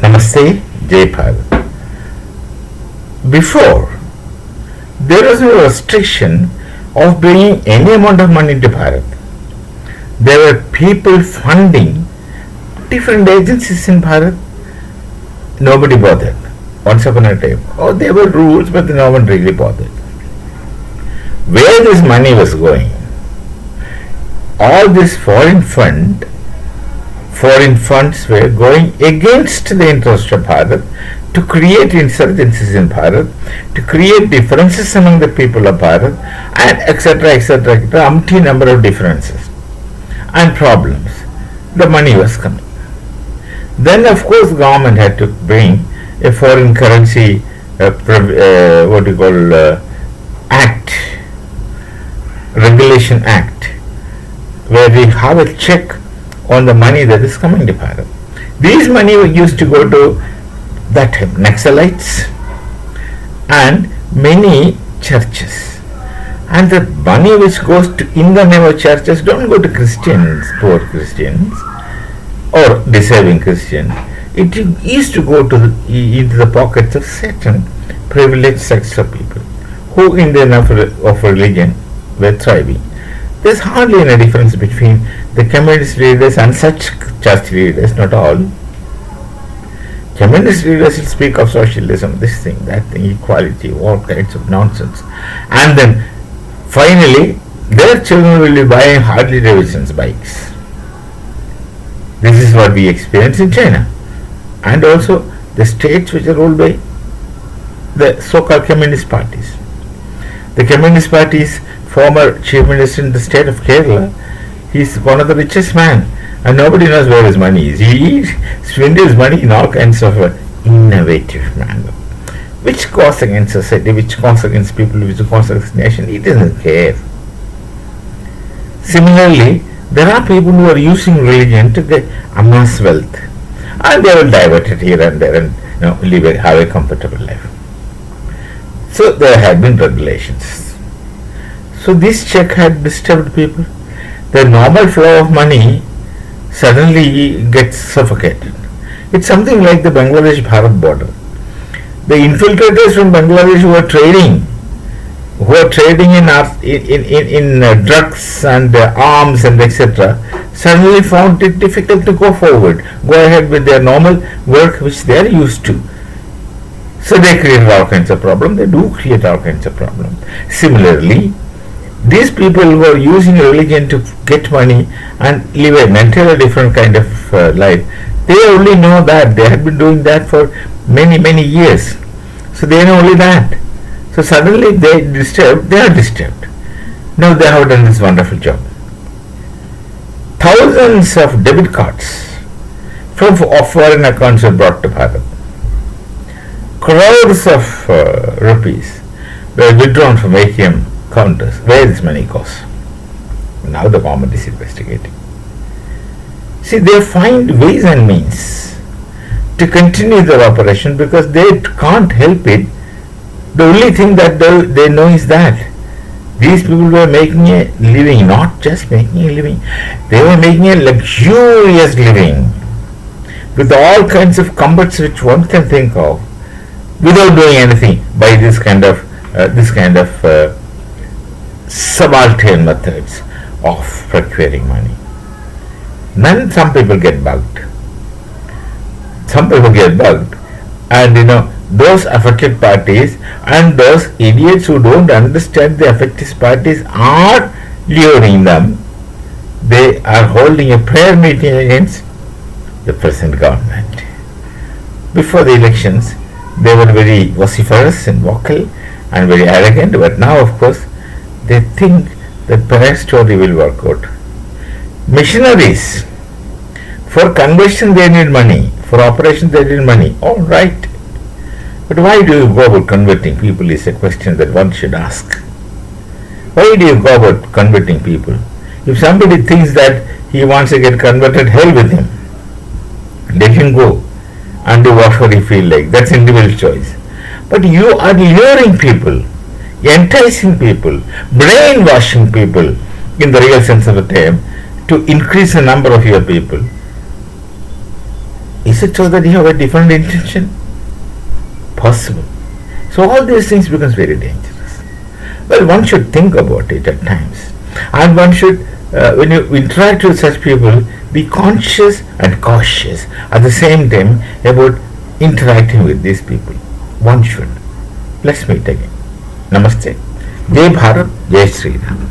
Namaste, Jai Bharat. Before, there was no restriction of bringing any amount of money to Bharat. There were people funding different agencies in Bharat. Nobody bothered. Once upon a time. Oh, there were rules, but no one really bothered. Where this money was going, all this foreign funds were going against the interest of Bharat, to create insurgencies in Bharat, to create differences among the people of Bharat, and etc. etc. umpteen number of differences and problems. The money was coming. Then, of course, government had to bring a foreign currency, act, regulation act, where we have a check on the money that is coming to Bharat. These money were used to go to that Naxalites and many churches. And the money which goes to in the name of churches don't go to Christians, poor Christians, or deserving Christians. It used to go to into the pockets of certain privileged sects of people who in the name of religion were thriving. There's hardly any difference between the communist leaders and such caste leaders, not all. Communist leaders will speak of socialism, this thing, that thing, equality, all kinds of nonsense. And then finally, their children will be buying Harley Davidson's bikes. This is what we experience in China. And also the states which are ruled by the so-called communist parties. The communist party's former chief minister in the state of Kerala, he is one of the richest man, and nobody knows where his money is. He swindles money in all kinds of innovative manner, which goes against society, which goes against people, which goes against nation. He doesn't care. Similarly, there are people who are using religion to amass wealth, and they will divert it here and there and have a comfortable life. So there had been regulations. So this check had disturbed people. The normal flow of money suddenly gets suffocated. It's something like the Bangladesh-Bharat border. The infiltrators from Bangladesh who are trading in drugs and arms and etc., suddenly found it difficult to go ahead with their normal work which they are used to. So they created all kinds of problems. They do create all kinds of problems. Similarly, these people who are using religion to get money and live an entirely different kind of life, they only know that. They had been doing that for many, many years. So they know only that. So suddenly they are disturbed. Now they have done this wonderful job. Thousands of debit cards from foreign accounts were brought to Bharat. Crores of rupees were withdrawn from ATM counters. Where this money goes? Now the government is investigating. See, they find ways and means to continue their operation because they can't help it. The only thing that they know is that these people were making a living, not just making a living, they were making a luxurious living with all kinds of comforts which one can think of without doing anything by this kind of subaltern methods of procuring money. Then some people get bugged. And those affected parties and those idiots who don't understand the affected parties are luring them. They are holding a prayer meeting against the present government. Before the elections, they were very vociferous and vocal and very arrogant, but now, of course, they think that prayer story will work out. Missionaries, for conversion they need money, for operation they need money. All right. But why do you go about converting people is a question that one should ask. Why do you go about converting people? If somebody thinks that he wants to get converted, hell with him. Let him go and do whatever he feels like. That's individual choice. But you are luring people, enticing people, brainwashing people in the real sense of the term to increase the number of your people. Is it so that you have a different intention? Possible. So all these things becomes very dangerous. Well, one should think about it at times, and one should, when you interact with such people, be conscious and cautious at the same time about interacting with these people. One should. Let's meet again. Namaste. Jai Bharat, Jai Sri Ram.